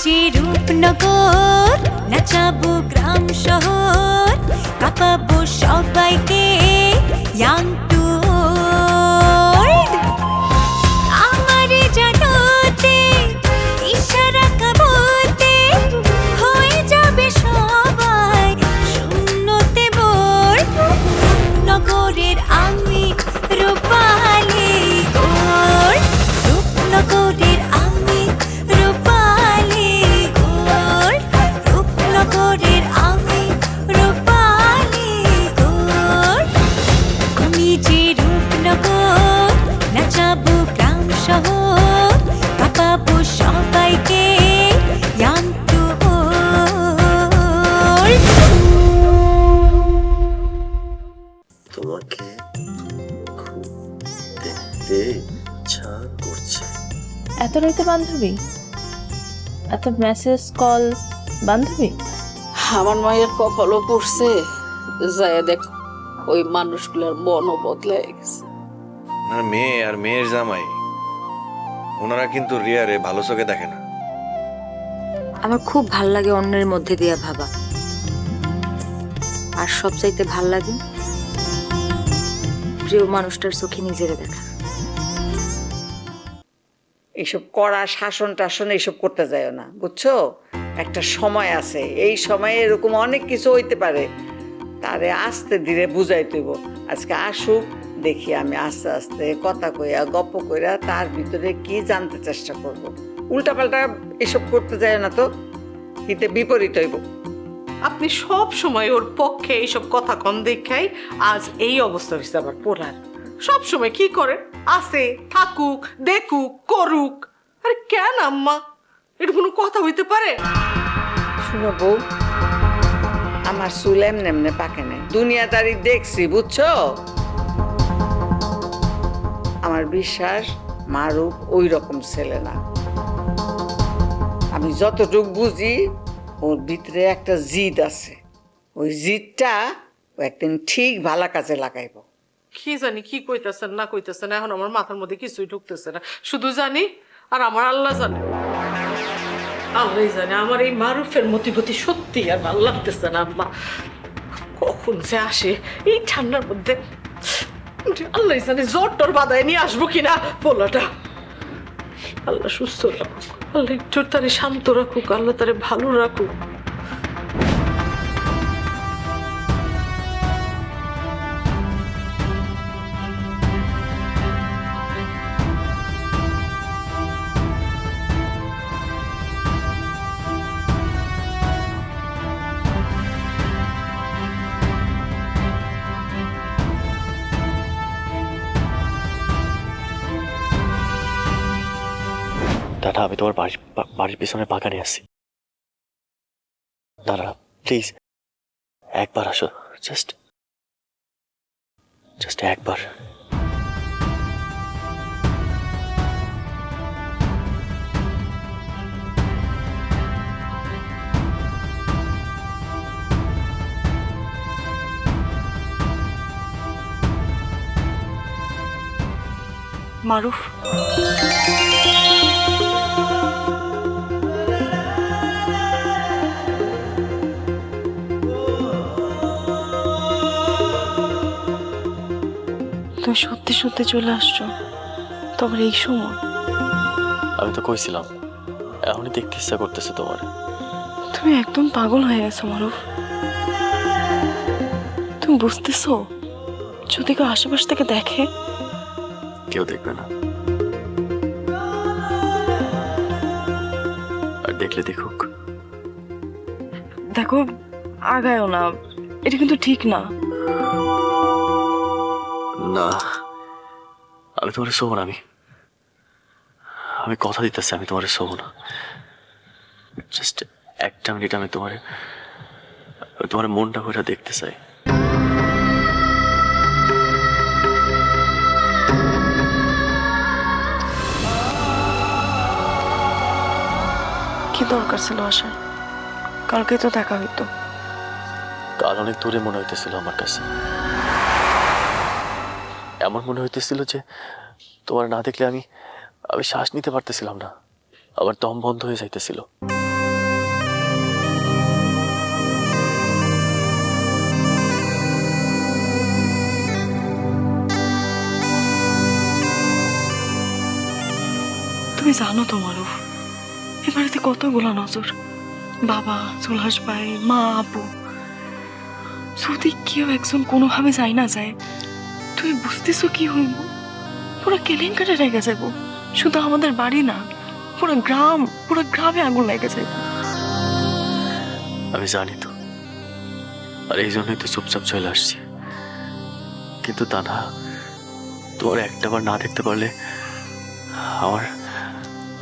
যে রূপনগর, নাচাবো গ্রাম শহর, কাঁপাবো সবাইকে ইয়াং টু ওল্ড। আমারে জানাতে ইশারা কাবতে হয়ে যাবে সবাই শূন্যতে বোর। নগরের আমি রূপালী গোর, রূপনগরের আমি রূপালী গোর, রূপনগরের আমি রূপালী গোর। আমি যে রূপনগর, নাচাবো গ্রাম শহর, কাঁপাবো সবাইকে ইয়াং টু ওল্ড। তোমাকে খুব দেখতে ইচ্ছা করছে। এত রাইতে বান্ধবী? এত মেসেজ কল বান্ধবী? আমার মায়ের কপালও পড়ছে, যায় দেখ ওই মানুষগুলোর মনও বদলাই গেছে। ওনার মেয়ে আর মেয়ের জামাই, ওনারা কিন্তু রিয়ারে ভালো চোখে দেখে না। আমার খুব ভাল লাগে অন্যের মধ্যে দিয়া ভাবা, আর সবচাইতে ভাল লাগে প্রিয় মানুষটার চোখে নিজেরে দেখা। এইসব করা শাসন টাসন এইসব করতে যায় না, বুঝছো? একটা সময় আছে, এই সময়ে এরকম অনেক কিছু হইতে পারে, তারে আস্তে ধীরে বুঝাই তৈব। আজকে আসুক, দেখি আমি আস্তে আস্তে কথা কইয়া গপ্প কইরা তার ভিতরে কি জানতে চেষ্টা করব। উল্টাপাল্টা এসব করতে যায় না তো, হিতে বিপরীত হইব। আপনি সব সময় ওর পক্ষে এইসব কথা কন দেখাই আজ এই অবস্থা হয়েছে আবার পোলার। সব সময় কি করে, আসে থাকুক দেখুক করুক। আরে কেন আম্মা, এটা কোনো কথা হইতে পারে? শুনো বউ, আমার চুল এমনি এমনি পাকে নাই, দুনিয়াদারি দেখছি, বুঝছো? আমার বিশ্বাস মারুফ ওই রকম ছেলে না। আমি যতটুক বুঝি ওর ভিতরে একটা জিদ আছে, ওই জিদটা ও একদিন ঠিক ভালো কাজে লাগাইব। কি জানি কি কইতেছেন না কইতেছেন, এখন আমার মাথার মধ্যে কিছুই ঢুকতেছে না। শুধু জানি আর আমার আল্লাহ জানে, আল্লাহ জানে। আমার এই মারুফের মতিগতি সত্যি আর ভালো লাগতেছে না আম্মা। কখন যে আসে এই ঠান্ডার মধ্যে, আল্লাহ জানে জ্বর টর বাদায় নিয়ে আসবো কিনা পোলাটা। আল্লাহ সুস্থ রাখুক, আল্লাহ একটু তারে শান্ত রাখুক, আল্লাহ তারে ভালো রাখুক। দাদা, আমি তোমার বাড়ির পিছনে বাগানে আছি। দাদা প্লিজ একবার আসো, জাস্ট একবার। মারুফ, তুমি সত্যি সত্যি চলে আসছো? তোমার এই সময়? আমি তো কইছিলাম এখনই দেখতে ইচ্ছা করতেছে তোমার। তুমি একদম পাগল হয়ে গেছো মারুফ। তুমি বুঝতেছো, যদি কেউ আশেপাশ থেকে দেখে? কেউ দেখবে না, আর দেখলে দেখুক। দেখো, আগায়ও না, এটা কিন্তু ঠিক না। না, আমি তোমার শোবো না। আমি কথা দিতেছি, আমি তোমার শোবো না। জাস্ট একটা মিনিট আমি তোমার মনটা করে দেখতে চাই। কি দরকার ছিল আসার? কালকে তো দেখা হইতো। কাল অনেক দূরে মনে হইতেছিল আমার কাছে। এমন মনে হইতেছিল যে তোমার না দেখলে আমি শ্বাস নিতে পারতেছিলাম না, আবার দম বন্ধ হয়ে যাইতেছিল। তুমি জানো তো মারুফ, এ বাড়িতে কতগুলো নজর, বাবা, সুলহাস ভাই, মা, আপু। যদি কেউ একজন কোনোভাবে যায় না যায়, তুমি বুঝতেছো কি হইব? পুরো কেলেঙ্কারে রেগে যাবো। শুধু আমাদের বাড়ি না, পুরো গ্রামে আগুন লেগে যাবে। আমি জানি তো, আর এই জন্যই তো চুপচাপ চলে আসছি। কিন্তু তা না, তোমার একটাবার না দেখতে পারলে আমার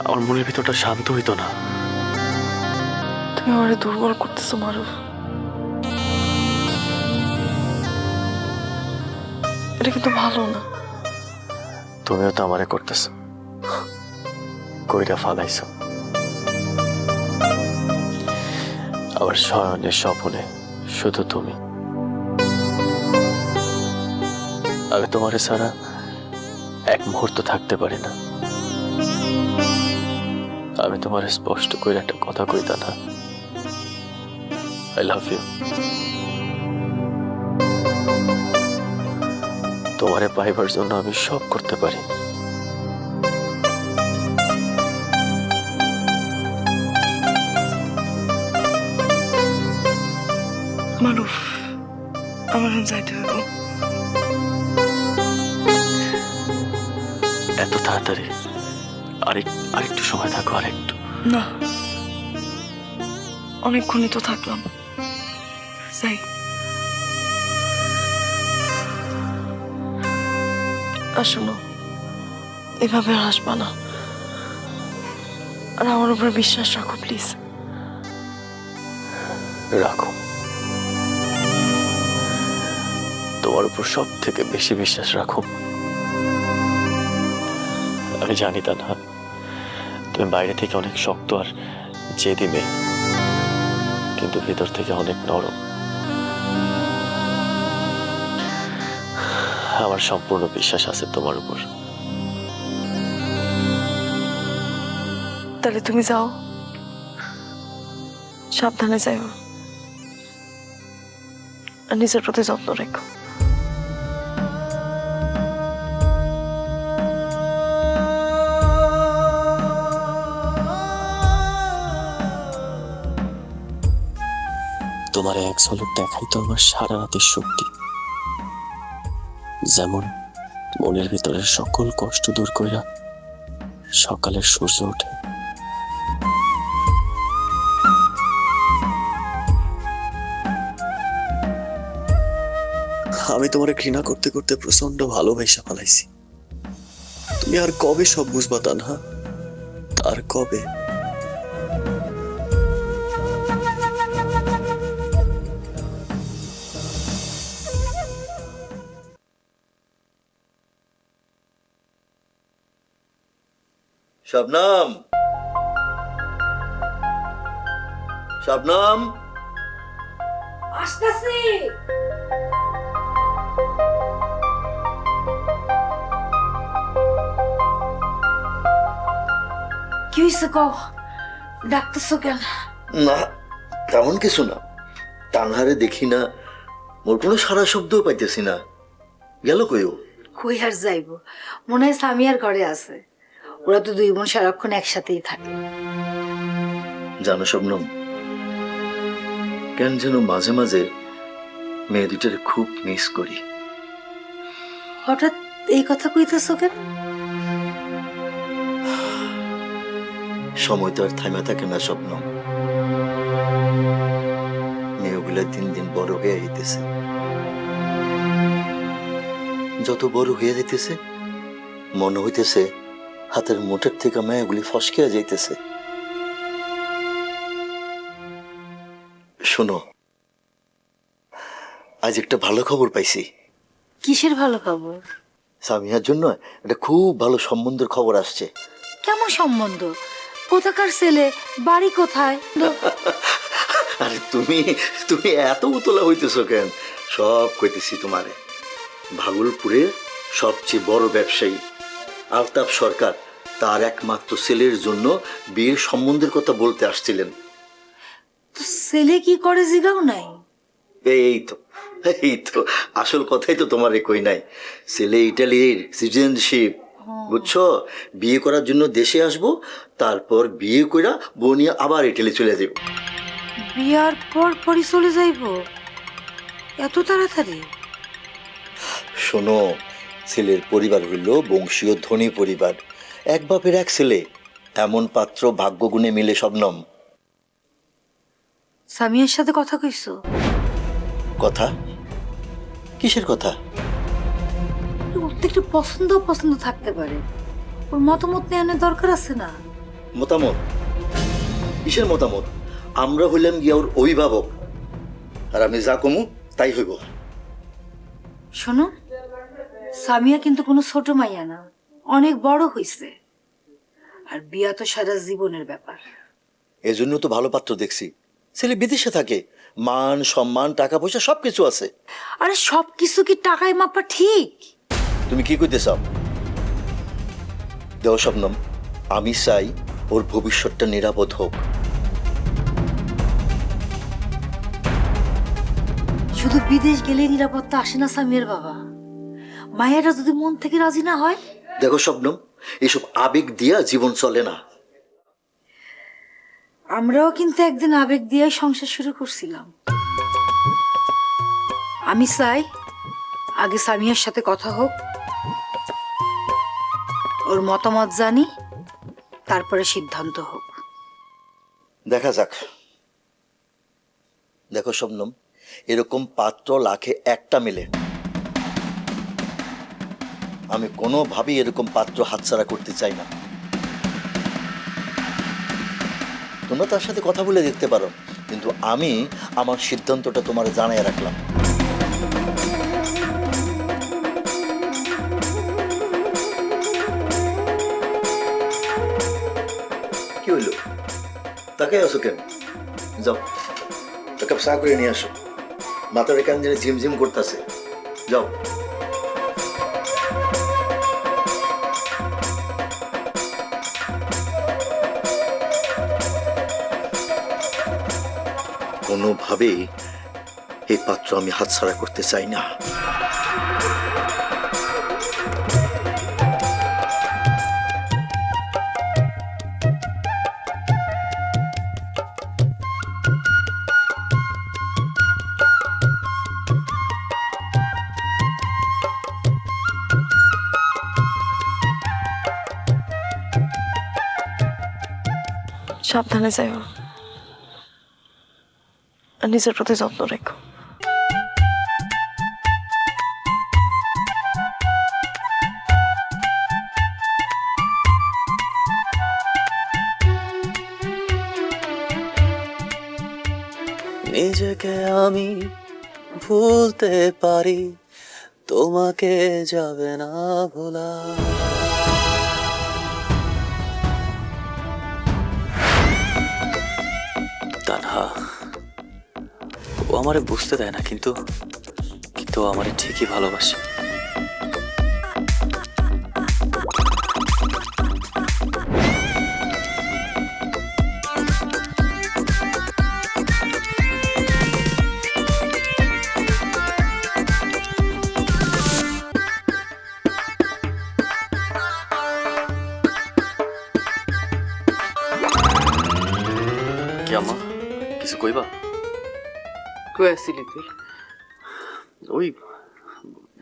আমার মনের ভিতরটা শান্ত হইতো না। তুমি আমারে দুর্বল করতেছো মারুফ। এটা কিন্তু ভালো না। তুমিও তো আমারে করতেছ, কইরা ফালাইছ। আবার শয়নে স্বপনে শুধু তুমি। আমি তোমারে ছাড়া এক মুহূর্ত থাকতে পারি না। আমি তোমারে স্পষ্ট করে একটা কথা কইতা না, আই লাভ ইউ। তোমারে পাইবার জন্য আমি সব করতে পারি। মারুফ, আমার এখন যাইতে হইব। এত তাড়াতাড়ি? আরেকটু সময় থাকো, আরেকটু। না, অনেকক্ষণই তো থাকলাম, যাই। আর শোনো, এভাবে আর আসবা না, আর আমার উপর বিশ্বাস রাখো প্লিজ। রাখো, তোমার উপর সব থেকে বেশি বিশ্বাস রাখো। আমি জানি তা না, তুমি বাইরে থেকে অনেক শক্ত আর জেদি মেয়ে, কিন্তু ভিতর থেকে অনেক নরম। আমার সম্পূর্ণ বিশ্বাস আছে তোমার উপর। তাহলে তুমি যাও, সাবধানে যাও, আর নিজের প্রতি যত্ন রেখো। তোমার এক ঝলক দেখাই তো আমার সারা রাতের শক্তি। যেমন মনের ভিতরের সকল কষ্ট দূর কইরা সকালের সূর্য ওঠে। আমি তোমারে ঘৃণা করতে করতে প্রচন্ড ভালোবাসা ফেলাইছি। তুমি আর কবে সব বুঝবা তানহা? আর কবে? শবনম, শবনম, আসতেছি। কি হয়েছে কও? ডাকতেছো কেন? না তেমন কিছু না, তানহারে দেখি না, মোর কোনো সারা শব্দও পাইতেছি না। গেল কইও? কই আর যাইব, মনে হয় সামিয়ার ঘরে আছে। ওরা তো দুই বোন সারাক্ষণ একসাথেই থাকে। জানো শবনম, কেন যেন মাঝে মাঝে মেয়ে দুটারে খুব মিস করি। হঠাৎ এই কথা কইতেছো কেন? সময় তো আর থামা থাকে না শবনম। মেয়েগুলা দিন দিন বড় হয়ে যাইতেছে, যত বড় হয়ে যাইতেছে মনে হইতেছে হাতের মুঠের থেকে মেয়েগুলি ফসকিয়া যাইতেছে। শোনো, আজ একটা ভালো খবর পাইছি। কিসের ভালো খবর? সামিয়ার জন্য একটা খুব ভালো সম্বন্ধের খবর আসছে। কেমন সম্বন্ধ? কোথাকার ছেলে? বাড়ি কোথায়? আরে তুমি তুমি এত উতলা হইতেছো কেন? সব কইতেছি তোমারে। ভাগলপুরের সবচেয়ে বড় ব্যবসায়ী আলতাফ সরকার তার একমাত্র ছেলের জন্য বিয়ের সম্বন্ধের কথা বলতে আসছিলেন। তো ছেলে কি করে জিগাও নাই? এই তো আসল কথাই তো তোমারে কই নাই। ছেলে ইটালির সিটিজেনশিপ। ও বুঝছো? বিয়ে করার জন্য দেশে আসবো, তারপর বিয়ে কইরা বউ নিয়ে আবার ইটালি চলে যাব। বিয়ার পর পরই চলে যাইব? এত তাড়াতাড়ি? শোনো, ছেলের পরিবার হইল বংশীয় ধনী পরিবার, এক বাপের এক ছেলে, এমন পাত্র ভাগ্য গুণে মিলে শবনম। সামিয়ার সাথে কথা কইছো? কথা? কিসের কথা? ওর তো একটু পছন্দ পছন্দ থাকতে পারে, ওর মতামত নেওয়ার দরকার আছে না? মতামত? কিসের মতামত? আমরা হইলাম গিয়া ওর অভিভাবক, আর আমি যা কমু তাই হইব। শোনো, সামিয়া কিন্তু কোনো ছোট মাইয়া না, অনেক বড় হইছে, আর বিয়া তো সারা জীবনের ব্যাপার। এজন্য তো ভালো পাত্র দেখছি, ছেলে বিদেশে থাকে, মান সম্মান টাকা পয়সা সবকিছু আছে। আরে সবকিছু কি টাকায় মাপা ঠিক? তুমি কি করতে চাও? দেও শবনম, আমি চাই ওর ভবিষ্যৎটা নিরাপদ হোক। শুধু বিদেশ গেলে নিরাপত্তা আসে না সামিয়ার বাবা, মায়েরা যদি মন থেকে রাজি না হয়। দেখো শবনম, এসব আবেগ দিয়া জীবন চলে না। আমরাও কিন্তু একদিন আবেগ দিয়ে সংসার শুরু করছিলাম। আমি চাই আগে সামিয়ার সাথে কথা হোক, ওর মতামত জানি, তারপরে সিদ্ধান্ত হোক। দেখা যাক। দেখো শবনম, এরকম পাত্র লাখে একটা মিলে, আমি কোনোভাবেই এরকম পাত্র হাতছাড়া করতে চাই না। তোমরা তার সাথে কথা বলে দেখতে পারো, কিন্তু আমি আমার সিদ্ধান্তটা তোমার জানাই রাখলাম। কি হইল? তাকাই আছো কেন? যাও, এক কাপ চা করে নিয়ে আসো, মাথার কেন যেন ঝিমঝিম করতেছে। যাও। কোনোভাবেই এই পাত্র আমি হাতছাড়া করতে চাই না। সাবধানে যাইও, আর নিজের প্রতি যত্ন রেখো। নিজেকে আমি ভুলতে পারি, তোমাকে যাবে না ভোলা। তানহা, ও আমারে বুঝতে দেয় না, কিন্তু কিন্তু ও আমারে ঠিকই ভালোবাসে। কি আম্মা, কিছু কইবা? কই আসছিলি তুই? ওই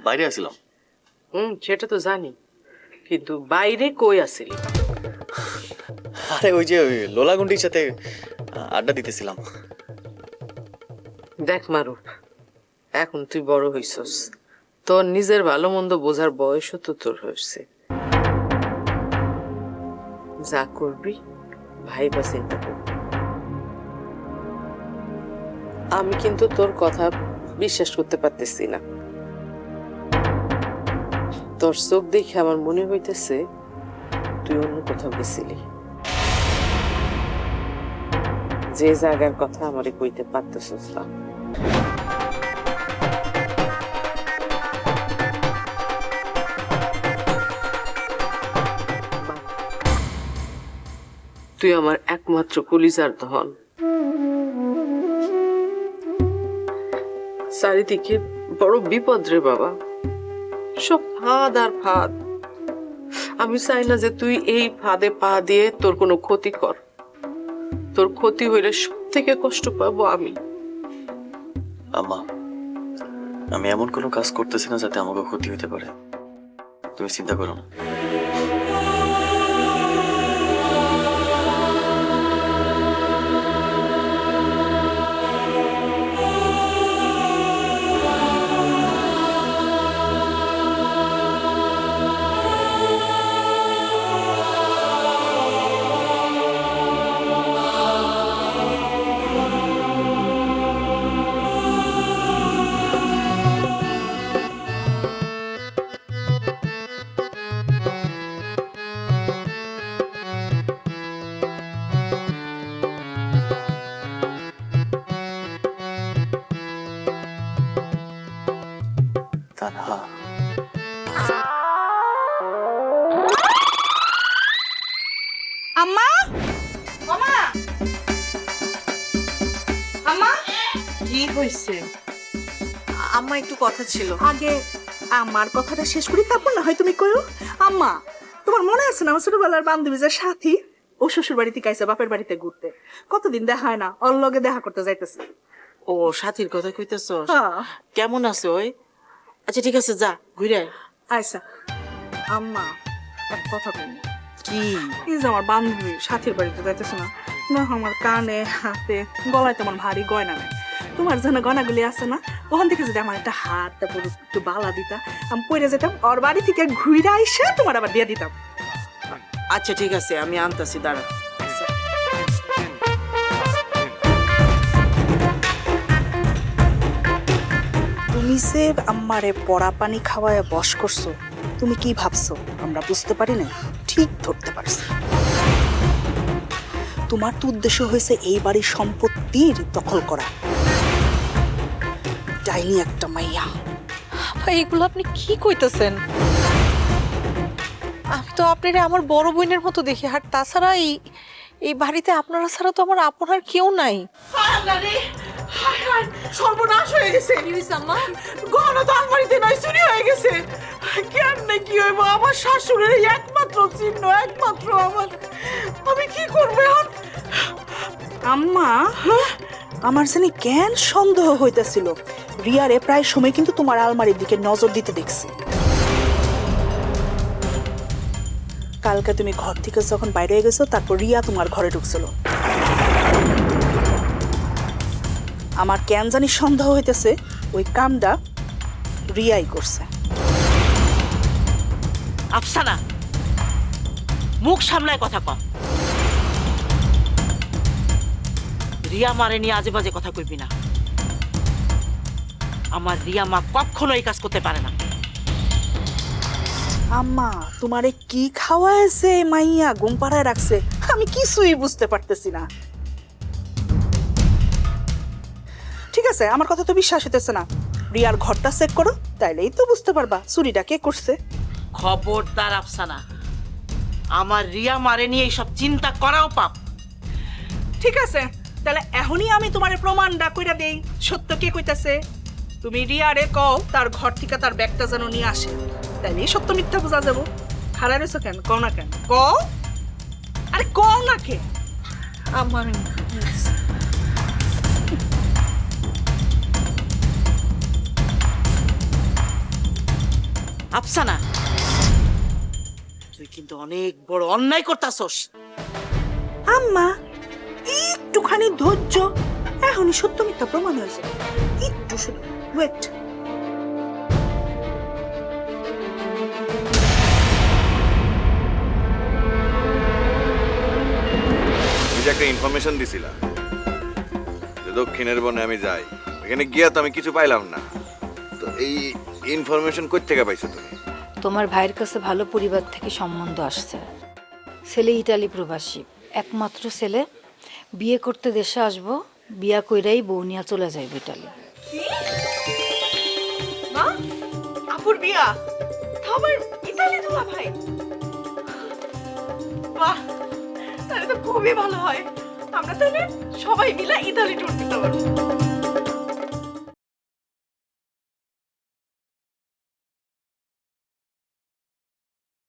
বাইরে আসছিলাম। সেটা তো জানি, কিন্তু বাইরে কই আসছিলি? আরে ওই যে ওই লোলাগুন্ডির সাথে আড্ডা দিতেছিলাম। দেখ মারুফ, এখন তুই বড় হইছস, তোর নিজের ভালো মন্দ বোঝার বয়সও তো তোর হয়েছে। যা করবি ভাইবা চিন্তা করবি। আমি কিন্তু তোর কথা বিশ্বাস করতে পারতেছি না। তোর চোখ দেখে আমার মনে হইতেছে তুই অন্য কোথাও গেছিলি, যে জায়গার কথা আমারে কইতে পারতেছিস না। তুই আমার একমাত্র কলিজার ধন। চারিদিকে বড় বিপদ রে বাবা, সব ফাঁদ আর ফাঁদ। আমি চাই না যে তুই এই ফাঁদে পা দিয়ে তোর কোনো ক্ষতি কর। তোর ক্ষতি হইলে সব থেকে কষ্ট পাবো আমি। আম্মা, আমি এমন কোনো কাজ করতেছি না যাতে আমাকে ক্ষতি হতে পারে, তুমি চিন্তা করো না। তানহা, আম্মা, মামা, আম্মা, কি হয়েছে? আম্মা একটু কথা ছিল। আগে আমার কথাটা শেষ করি, তারপর না হয় তুমি কইও। আম্মা, তোমার মনে আছে না আমার ছোটবেলার বান্ধবী যে সাথী, ও শ্বশুর বাড়িতে কাইছে বাপের বাড়িতে ঘুরতে, কতদিন দেখা হয় না, ওর লগে দেখা করতে যাইতেছে। ও সাথীর কথা কইতেছ? হ্যাঁ। কেমন আছে ওই? আচ্ছা ঠিক আছে, যা ঘুরে আয়। আচ্ছা আম্মা, এক কথা কই। কি? এই যে আমার বান্ধবী সাথীর বাড়িতে যাইতেছে না, না আমার কানে হাতে গলায় তোমার ভারী গয়না নেই, তোমার যেন গয়নাগুলি আছে না, ওখান থেকে যদি আমার একটা হাত তারপর একটু বালা দিতা, আমি পরে যেতাম, ওর বাড়ি থেকে ঘুরে আইসা তোমার আবার দিয়ে দিতাম। আচ্ছা ঠিক আছে, আমি আনতাছি, দাঁড়া। তুমি যে আমারে পড়া পানি খাওয়ায় বশ করছো, তুমি কি ভাবছো আমরা বুঝতে পারি না? ঠিক ধরতে পারছি। তোমার তো উদ্দেশ্য হয়েছে এই বাড়ির সম্পত্তির দখল করা। ডাইনি একটা মাইয়া। ভাই এগুলো আপনি কি কইতেছেন? আমি তো আপনারে আমার বড় বোনের মতো দেখি, আর তাছাড়া এই বাড়িতে আপনারা ছাড়া তো আমার আপনার কেউ নাই। সর্বনাশ হয়ে গেছে। গহনা তো আলমারিতে নয়, চুরি হয়ে গেছে। কেমনে কি হইব? আমার শাশুড়ির একমাত্র চিহ্ন, একমাত্র আমার। আমি কি করবো এখন? আম্মা, আমার জানি কেন সন্দেহ হইতেছিল, রিয়ারে প্রায় সময় কিন্তু তোমার আলমারির দিকে নজর দিতে দেখছি। কালকে তুমি ঘর থেকে যখন বাইরে হয়ে গেছো, তারপর রিয়া তোমার ঘরে ঢুকছিল। আমার কেন জানি সন্দেহ হইতেছে ওই কামটা রিয়াই করছে। আফসানা, মুখ সামলায় কথা কম। রিয়া মারে নিয়ে আজে বাজে কথা কইবি না। আমার রিয়া মা কখনো এই কাজ করতে পারে না। আম্মা, তোমারে কি খাওয়াইছে মাইয়া ঘুম পাড়ায় রাখছে, আমি কিছুই বুঝতে পারতেছি না। ঠিক আছে, আমার কথা তো বিশ্বাস হইতেছে না, রিয়ার ঘরটা চেক করো, তাইলেই তো বুঝতে পারবা চুরিটা কে করছে। খবরদার আফসানা, আমার রিয়া মারে নিয়ে এইসব চিন্তা করাও পাপ। ঠিক আছে, তাহলে এখনই আমি তোমার প্রমাণটা কইরা দেই সত্য কে কইতাছে। তুমি রিয়ারে কও তার ঘর থেকে তার ব্যাগটা যেন নিয়ে আসে, তাইলেই সত্য মিথ্যা বোঝা যাবো। খারাপ রয়েছো কেন? কও না কেন? কও, আরে কও না কে? আমার আফসানা, তুই কিন্তু অনেক বড় অন্যায় করতাছস। আম্মা, একটুখানি ধৈর্য, এখনই সত্য মিথ্যা প্রমাণ হয়েছে, একটু শুধু ওয়েট। একটা ইনফরমেশন দিছিলা যে দক্ষিণের বনে আমি যাই, এখানে গিয়া তো আমি কিছু পাইলাম না, তো এই ইনফরমেশন কই থেকে পাইছো তুমি? তোমার ভাইয়ের কাছে ভালো পরিবার থেকে সম্বন্ধ আসছে। ছেলে ইটালি প্রবাসী, একমাত্র ছেলে, বিয়ে করতে দেশে আসবো, বিয়া কইরাই বউ নিয়া চলে যাইব ইটালি। মা, আপুর বিয়া, আমার ইতালি দুলা ভাই। বাহ, তাহলে তো খুবই ভালো হয়, আমরা তাহলে সবাই মিলে ইতালি ট্যুর দিতে পারবো।